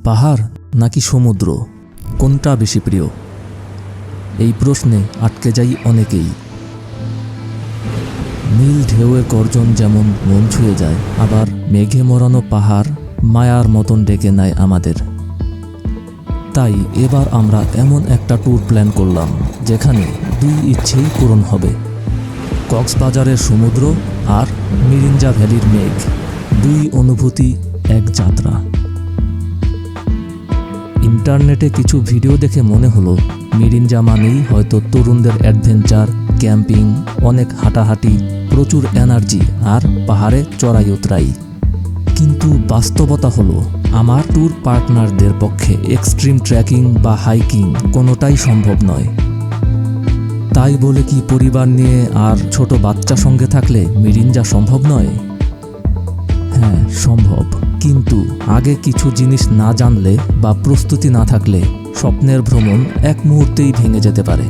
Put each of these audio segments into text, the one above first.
পাহাড় নাকি সমুদ্র, কোনটা বেশি প্রিয়? এই প্রশ্নে আটকে যাই অনেকেই। নীল ঢেউয়ের গর্জন যেমন মন ছুঁয়ে যায়, আবার মেঘে মোড়ানো পাহাড় মায়ার মতন ডেকে নেয় আমাদের। তাই এবার আমরা এমন একটা ট্যুর প্ল্যান করলাম যেখানে দুই ইচ্ছেই পূরণ হবে। কক্সবাজারের সমুদ্র আর মিরিঞ্জা ভ্যালির মেঘ, দুই অনুভূতি, এক যাত্রা। ইন্টারনেটে কিছু ভিডিও দেখে মনে হলো মিরিঞ্জা মানেই হয়তো তরুণদের অ্যাডভেঞ্চার, ক্যাম্পিং, অনেক হাঁটাহাঁটি, প্রচুর এনার্জি আর পাহাড়ে চড়াই উতরাই। কিন্তু বাস্তবতা হলো আমার ট্যুর পার্টনারদের পক্ষে এক্সট্রিম ট্রেকিং বা হাইকিং কোনোটাই সম্ভব নয়। তাই বলে কি পরিবার নিয়ে আর ছোট বাচ্চা সঙ্গে থাকলে মিরিঞ্জা সম্ভব নয়? হ্যাঁ, সম্ভব, কিন্তু আগে কিছু জিনিস না জানলে বা প্রস্তুতি না থাকলে স্বপ্নের ভ্রমণ এক মুহূর্তেই ভেঙে যেতে পারে।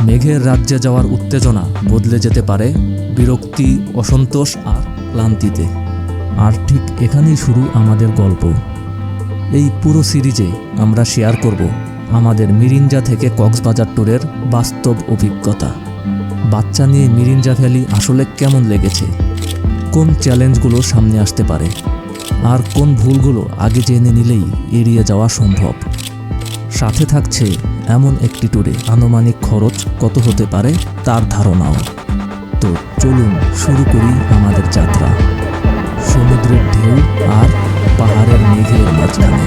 মেঘের রাজ্যে যাওয়ার উত্তেজনা বদলে যেতে পারে বিরক্তি, অসন্তোষ আর ক্লান্তিতে। আর ঠিক এখানেই শুরু আমাদের গল্প। এই পুরো সিরিজে আমরা শেয়ার করব আমাদের মিরিঞ্জা থেকে কক্সবাজার ট্যুরের বাস্তব অভিজ্ঞতা। বাচ্চা নিয়ে মিরিঞ্জা ভ্যালি আসলে কেমন লেগেছে, কোন চ্যালেঞ্জগুলো সামনে আসতে পারে, আর কোন ভুলগুলো আগে জেনে নিলেই এড়িয়ে যাওয়া সম্ভব। সাথে থাকছে এমন একটি ট্যুরে আনুমানিক খরচ কত হতে পারে তার ধারণাও। তো চলুন শুরু করি আমাদের যাত্রা সমুদ্রের ঢেউ আর পাহাড়ের মেঘের মাঝখানে।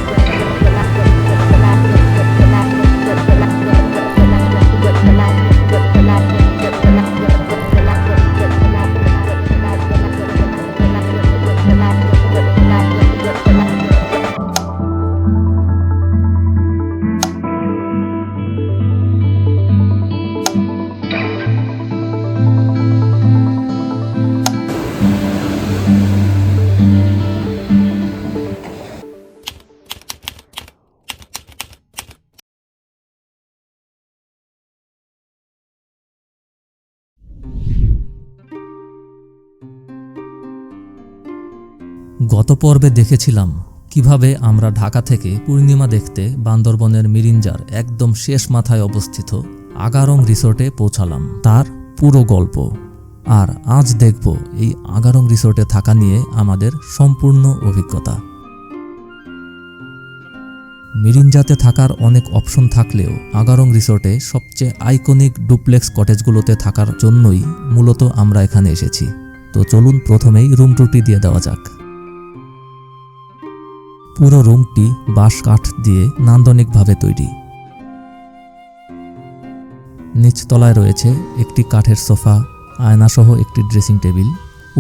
গত পর্বে দেখেছিলাম কিভাবে আমরা ঢাকা থেকে পূর্ণিমা দেখতে বান্দরবনের মিরিঞ্জার একদম শেষ মাথায় অবস্থিত আগারং রিসোর্টে পৌঁছালাম, তার পুরো গল্প। আর আজ দেখব এই আগারং রিসোর্টে থাকা নিয়ে আমাদের সম্পূর্ণ অভিজ্ঞতা। মিরিঞ্জাতে থাকার অনেক অপশন থাকলেও আগারং রিসোর্টে সবচেয়ে আইকনিক ডুপ্লেক্স কটেজগুলোতে থাকার জন্যই মূলত আমরা এখানে এসেছি। তো চলুন প্রথমেই রুম টুরটি দিয়ে দেওয়া যাক। পুরো রুমটি বাঁশ কাঠ দিয়ে নান্দনিকভাবে তৈরি। নিচতলায় রয়েছে একটি কাঠের সোফা, আয়নাসহ একটি ড্রেসিং টেবিল,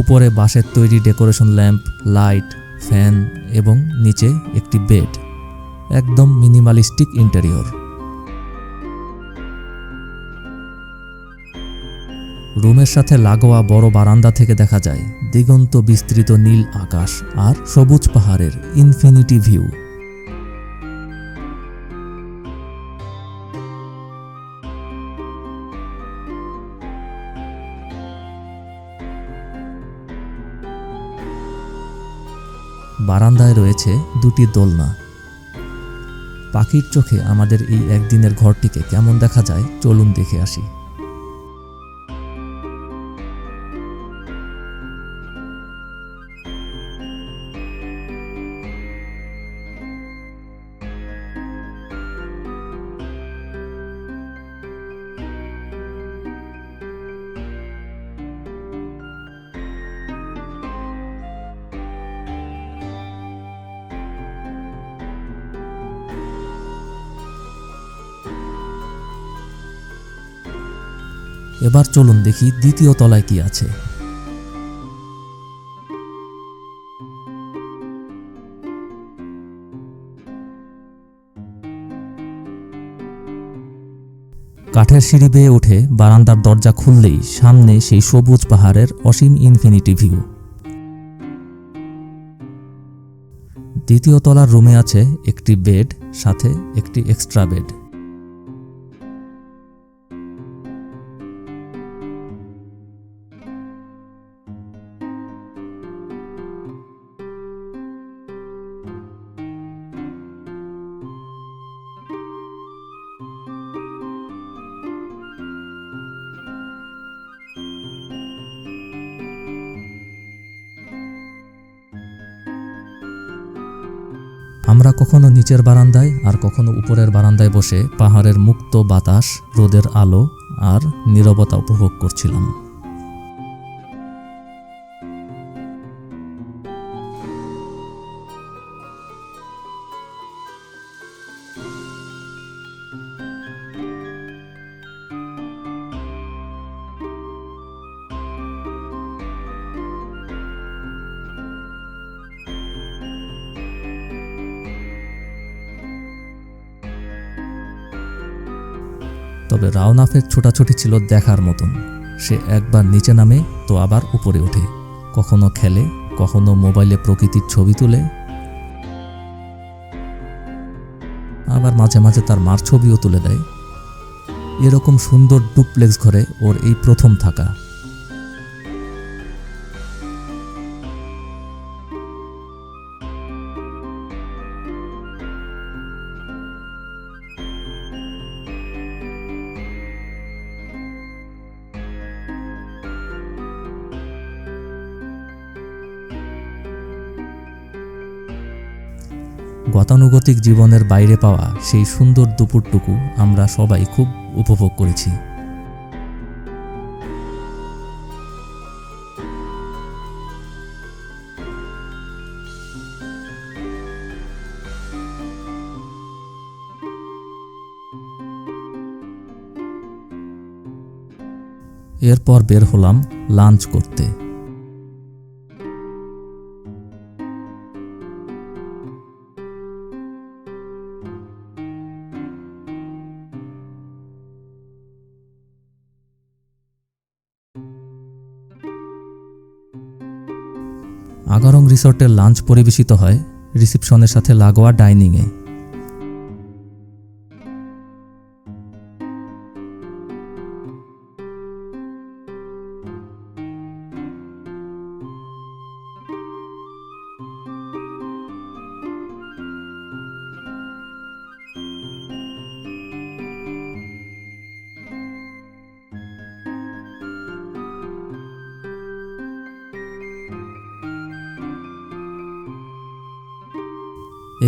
উপরে বাঁশের তৈরি ডেকোরেশন ল্যাম্প, লাইট, ফ্যান এবং নিচে একটি বেড। একদম মিনিমালিস্টিক ইন্টেরিয়র। রুমের সাথে লাগোয়া বড় বারান্দা থেকে দেখা যায় দিগন্ত বিস্তৃত নীল আকাশ আর সবুজ পাহাড়ের ইনফিনিটি ভিউ। বারান্দায় রয়েছে দুটি দোলনা। পাখির চোখে আমাদের এই একদিনের ঘরটিকে কেমন দেখা যায় চলুন দেখে আসি। এবার চলুন দেখি দ্বিতীয় তলায় কি আছে। কাঠের সিঁড়ি বেয়ে উঠে বারান্দার দরজা খুললেই সামনে সেই সবুজ পাহাড়ের অসীম ইনফিনিটি ভিউ। দ্বিতীয় তলার রুমে আছে একটি বেড, সাথে একটি এক্সট্রা বেড। আমরা কখনো নিচের বারান্দায় আর কখনো উপরের বারান্দায় বসে পাহাড়ের মুক্ত বাতাস, রোদের আলো আর নীরবতা উপভোগ করছিলাম। তবে রাওনাফের ছোটাছুটি ছিল দেখার মতন। সে একবার নিচে নামে তো আবার উপরে ওঠে, কখনো খেলে, কখনো মোবাইলে প্রকৃতির ছবি তুলে, আবার মাঝে মাঝে তার মার ছবিও তুলে দেয়। এরকম সুন্দর ডুপ্লেক্স ঘরে ওর এই প্রথম থাকা। গতানুগতিক জীবনের বাইরে পাওয়া সেই সুন্দর দুপুরটুকু আমরা সবাই খুব উপভোগ করেছি। এরপর বের হলাম লাঞ্চ করতে। আগারং রিসর্টের লাঞ্চ পরিবেশিত হয় রিসিপশনের সাথে লাগোয়া ডাইনিংয়ে।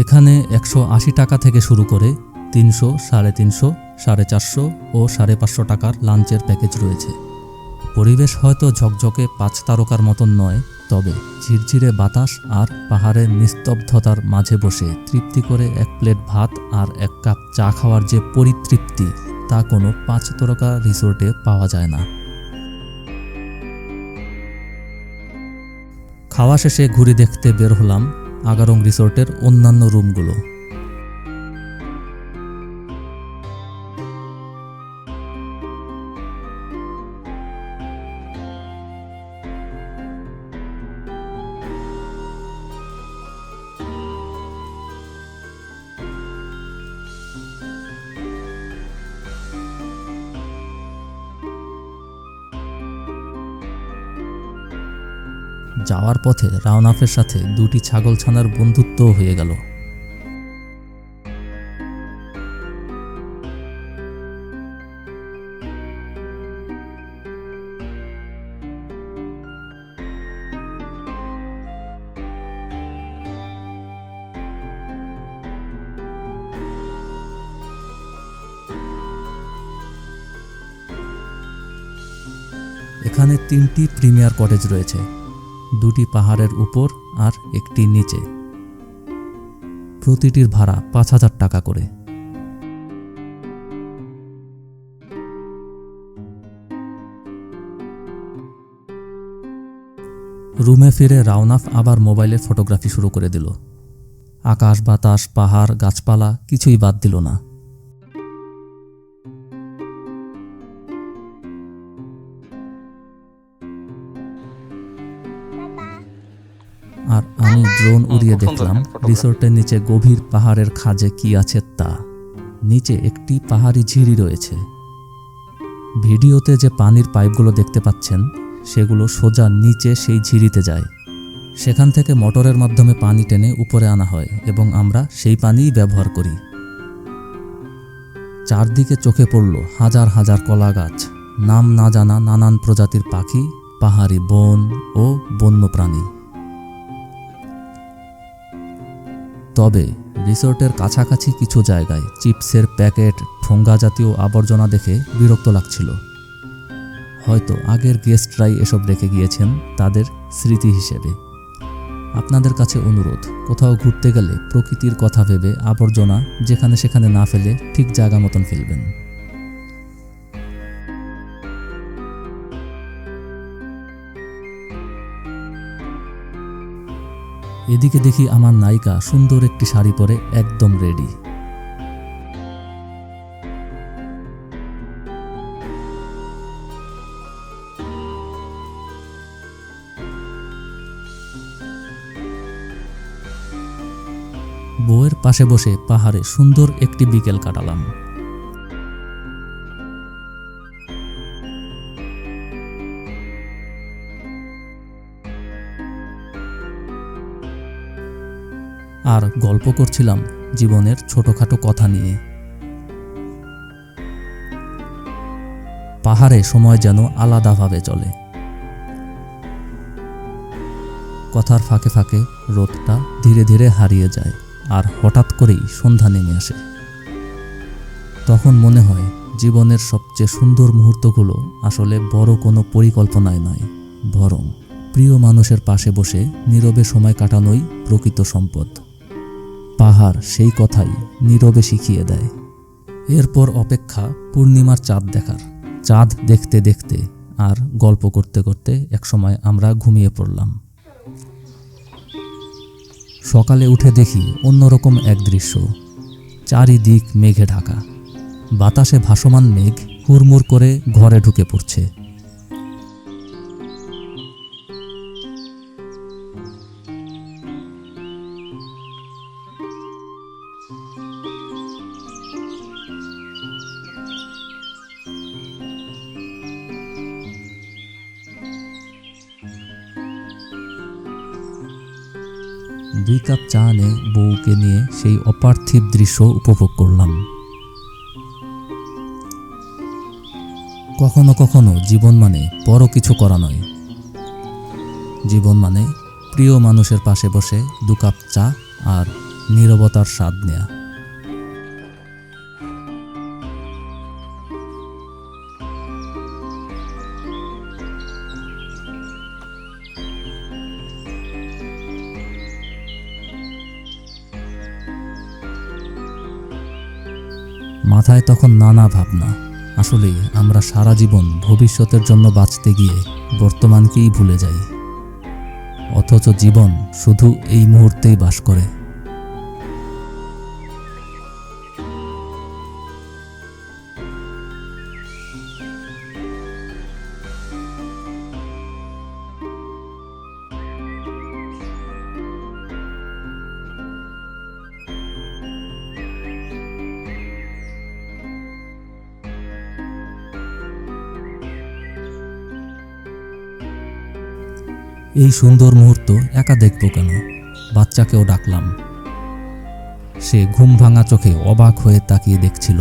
এখানে 180 টাকা থেকে শুরু করে 300, 350, 450 ও 550 টাকার লাঞ্চের প্যাকেজ রয়েছে। পরিবেশ হয়তো ঝকঝকে 5 তারকার মতন নয়, তবে ঝিরঝিরে বাতাস আর পাহাড়ের নিস্তব্ধতার মাঝে বসে তৃপ্তি করে 1 প্লেট ভাত আর 1 কাপ চা খাওয়ার যে পরিতৃপ্তি, তা কোনো 5 তারকা রিসোর্টে পাওয়া যায় না। খাওয়া শেষে ঘুরে দেখতে বের হলাম আগারং রিসোর্টের অন্যান্য রুমগুলো। যাওয়ার পথে রাওনাফের সাথে 2টি ছাগলছানার বন্ধুত্ব হয়ে গেল। এখানে 3টি প্রিমিয়ার কটেজ রয়েছে, 2টি পাহাড়ের উপর আর 1টি নিচে। প্রতিটির ভাড়া 5000 টাকা করে। রুমে ফিরে রাওনাফ আবার মোবাইলে ফটোগ্রাফি শুরু করে দিল। আকাশ, বাতাস, পাহাড়, গাছপালা কিছুই বাদ দিল না। আর আমি ড্রোন উড়িয়ে দেখলাম রিসোর্টের নিচে গভীর পাহাড়ের খাঁজে কি আছে তা। নিচে একটি পাহাড়ি ঝিরি রয়েছে। ভিডিওতে যে পানির পাইপগুলো দেখতে পাচ্ছেন, সেগুলো সোজা নিচে সেই ঝিরিতে যায়। সেখান থেকে মোটরের মাধ্যমে পানি টেনে উপরে আনা হয় এবং আমরা সেই পানিই ব্যবহার করি। চারদিকে চোখে পড়ল হাজার হাজার কলা গাছ, নাম না জানা নানান প্রজাতির পাখি, পাহাড়ি বন ও বন্যপ্রাণী। তবে রিসোর্টের কাছাকাছি কিছু জায়গায় চিপসের প্যাকেট, ঠোঙ্গা জাতীয় আবর্জনা দেখে বিরক্ত লাগছিল। হয়তো আগের গেস্টরাই এসব রেখে গিয়েছেন তাদের স্মৃতি হিসেবে। আপনাদের কাছে অনুরোধ, কোথাও ঘুরতে গেলে প্রকৃতির কথা ভেবে আবর্জনা যেখানে সেখানে না ফেলে ঠিক জায়গা মতন ফেলবেন। এদিকে দেখি আমার নায়িকা সুন্দর একটি শাড়ি পরে একদম রেডি। বউয়ের পাশে বসে পাহাড়ে সুন্দর একটি বিকেল কাটালাম। আর গল্প করছিলাম জীবনের ছোটখাটো কথা নিয়ে। পাহাড়ে সময় যেন আলাদাভাবে চলে। কথার ফাঁকে ফাঁকে রোদটা ধীরে ধীরে হারিয়ে যায়, আর হঠাৎ করেই সন্ধ্যা নেমে আসে। তখন মনে হয় জীবনের সবচেয়ে সুন্দর মুহূর্তগুলো আসলে বড় কোনো পরিকল্পনায় নয়, বরং প্রিয় মানুষের পাশে বসে নীরবে সময় কাটানোই প্রকৃত সম্পদ। পাহাড় সেই কথাই নীরবে শিখিয়ে দেয়। এরপর অপেক্ষা পূর্ণিমার চাঁদ দেখার। চাঁদ দেখতে দেখতে আর গল্প করতে করতে একসময় আমরা ঘুমিয়ে পড়লাম। সকালে উঠে দেখি অন্যরকম এক দৃশ্য। চারিদিক মেঘে ঢাকা। বাতাসে ভাসমান মেঘ হুড়মুড় করে ঘরে ঢুকে পড়ছে। দুই কাপ চা এনে বউকে নিয়ে সেই অপার্থিব দৃশ্য উপভোগ করলাম। কখনো কখনো জীবন মানে বড় কিছু করা নয়, জীবন মানে প্রিয় মানুষের পাশে বসে 2 কাপ চা আর নীরবতার স্বাদ নেয়া। মাথায় তখন নানা ভাবনা। আসলে আমরা সারা জীবন ভবিষ্যতের জন্য বাঁচতে গিয়ে বর্তমানকেই ভুলে যাই, অথচ জীবন শুধু এই মুহূর্তেই বাস করে। এই সুন্দর মুহূর্ত একা দেখব কেন? বাচ্চাকেও ডাকলাম। সে ঘুম ভাঙা চোখে অবাক হয়ে তাকিয়ে দেখছিল।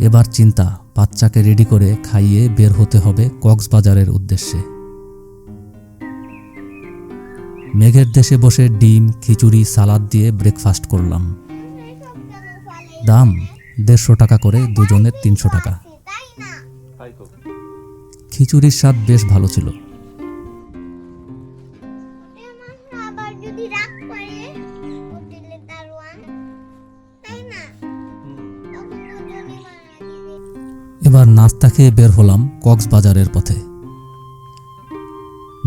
এবার চিন্তা, বাচ্চাকে রেডি করে খাইয়ে বের হতে হবে কক্সবাজারের উদ্দেশ্যে। মেঘের দেশে বসে ডিম, খিচুড়ি, সালাদ দিয়ে ব্রেকফাস্ট করলাম। দাম 150 টাকা করে, দুজনের 300 টাকা। খিচুড়ির স্বাদ বেশ ভালো ছিল। এবার নাস্তা খেয়ে বের হলাম কক্সবাজারের পথে।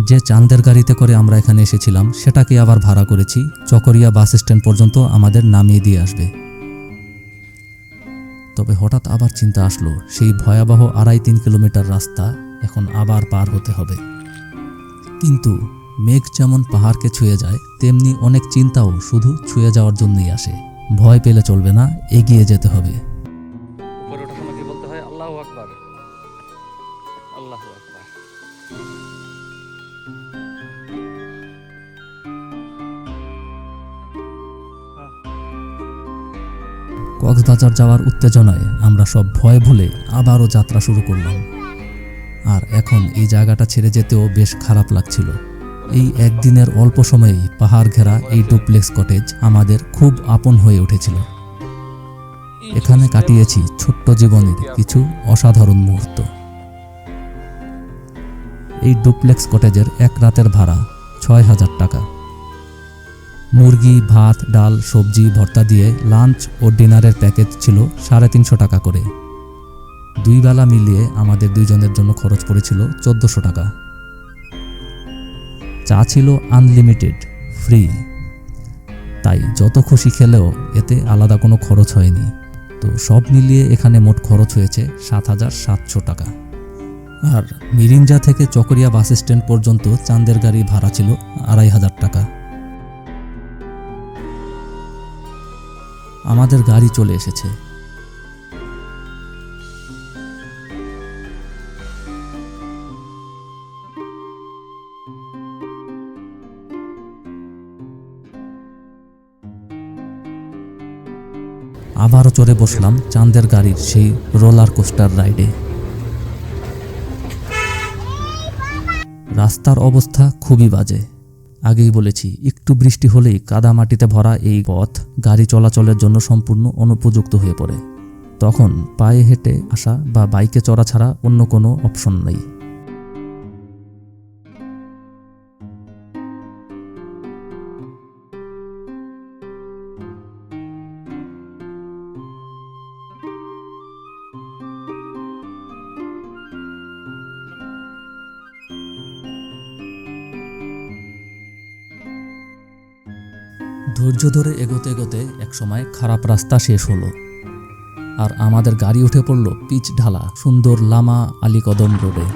যে চাঁদের গাড়িতে করে আমরা এখানে এসেছিলাম সেটাকে আবার ভাড়া করেছি, চকরিয়া বাস স্ট্যান্ড পর্যন্ত আমাদের নামিয়ে দিয়ে আসবে। তবে হঠাৎ আবার চিন্তা আসলো, সেই ভয়াবহ 2.5-3 কিলোমিটার রাস্তা এখন আবার পার হতে হবে। কিন্তু মেঘ যেমন পাহাড়কে ছুঁয়ে যায়, তেমনি অনেক চিন্তাও শুধু ছুঁয়ে যাওয়ার জন্যই আসে। ভয় পেলে চলবে না, এগিয়ে যেতে হবে। উপরে ওঠার সময় কি বলতে হয়? আল্লাহু আকবার, আল্লাহু আকবার। কক্সবাজার যাওয়ার উত্তেজনায় আমরা সব ভয় ভুলে আবারও যাত্রা শুরু করলাম। আর এখন এই জায়গাটা ছেড়ে যেতেও বেশ খারাপ লাগছিল। এই একদিনের অল্প সময়েই পাহাড় ঘেরা এই ডুপ্লেক্স কটেজ আমাদের খুব আপন হয়ে উঠেছিল। এখানে কাটিয়েছি ছোট্ট জীবনের কিছু অসাধারণ মুহূর্ত। এই ডুপ্লেক্স কটেজের এক রাতের ভাড়া ৬,০০০ টাকা। মুরগি, ভাত, ডাল, সবজি, ভর্তা দিয়ে লাঞ্চ ও ডিনারের প্যাকেজ ছিল ৩৫০ টাকা করে। 2 বেলা মিলিয়ে আমাদের 2 জনের জন্য খরচ পড়েছিল ১৪০০ টাকা। চা ছিল আনলিমিটেড, ফ্রি, তাই যত খুশি খেলেও এতে আলাদা কোনো খরচ হয়নি। তো সব মিলিয়ে এখানে মোট খরচ হয়েছে ৭,৭০০ টাকা। আর মিরিঞ্জা থেকে চকরিয়া বাস স্ট্যান্ড পর্যন্ত চাঁদের গাড়ি ভাড়া ছিল ২,৫০০ টাকা। আমাদের গাড়ি চলে এসেছে। আবারও চড়ে বসলাম চাঁদের গাড়ির সেই রোলার কোস্টার রাইডে। রাস্তার অবস্থা খুবই বাজে। আগেই বলেছি, একটু বৃষ্টি হলেই কাদামাটিতে ভরা এই পথ গাড়ি চলাচলের জন্য সম্পূর্ণ অনুপযুক্ত হয়ে পড়ে। তখন পায়ে হেঁটে আসা বা বাইকে চড়া ছাড়া অন্য কোনো অপশন নেই। ধৈর্য ধরে এগোতে এগোতে একসময় খারাপ রাস্তা শেষ হলো, আর আমাদের গাড়ি উঠে পড়ল পিচ ঢালা সুন্দর লামা আলীকদম রোডে।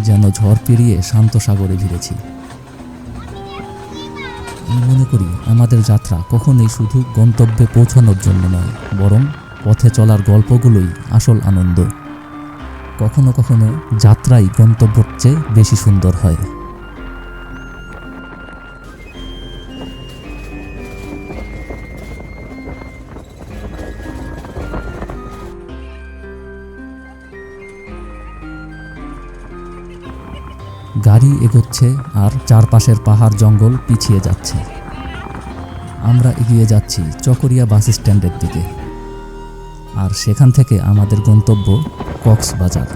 যেন ঝড় পেরিয়ে শান্ত সাগরে ভিড়েছি। আমি মনে করি আমাদের যাত্রা কখনোই শুধু গন্তব্যে পৌঁছানোর জন্য নয়, বরং পথে চলার গল্পগুলোই আসল আনন্দ। কখনো কখনো যাত্রাই গন্তব্যের চেয়ে বেশি সুন্দর হয়। গাড়ি এগোচ্ছে আর চারপাশের পাহাড় জঙ্গল পিছিয়ে যাচ্ছে। আমরা এগিয়ে যাচ্ছি চকরিয়া বাস স্ট্যান্ডের দিকে, আর সেখান থেকে আমাদের গন্তব্য কক্সবাজার।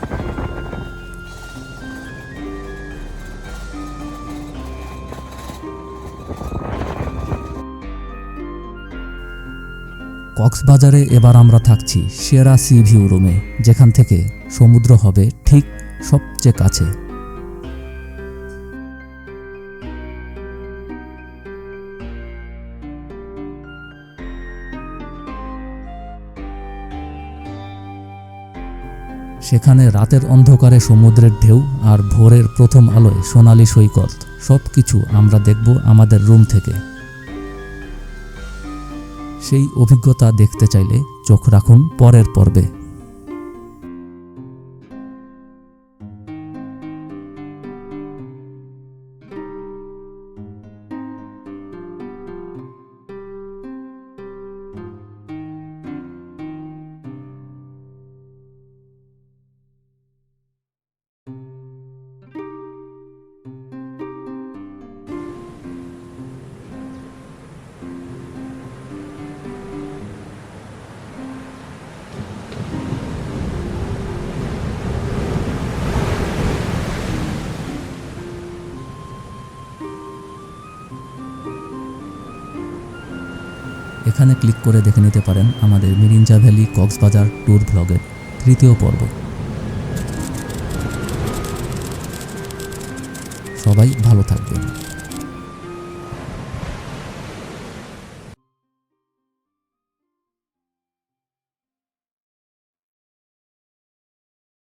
কক্সবাজারে এবার আমরা থাকছি সেরা সি ভিউ রুমে, যেখান থেকে সমুদ্র হবে ঠিক সবচেয়ে কাছে। সেখানে রাতের অন্ধকারে সমুদ্রের ঢেউ আর ভোরের প্রথম আলোয় সোনালি সৈকত, সব কিছু আমরা দেখব আমাদের রুম থেকে। সেই অভিজ্ঞতা দেখতে চাইলে চোখ রাখুন পরের পর্বে। এখানে ক্লিক করে দেখে নিতে পারেন আমাদের মিরিঞ্জা ভ্যালি কক্সবাজার ট্যুর ব্লগের 3য় পর্ব। সবাই ভালো থাকবেন।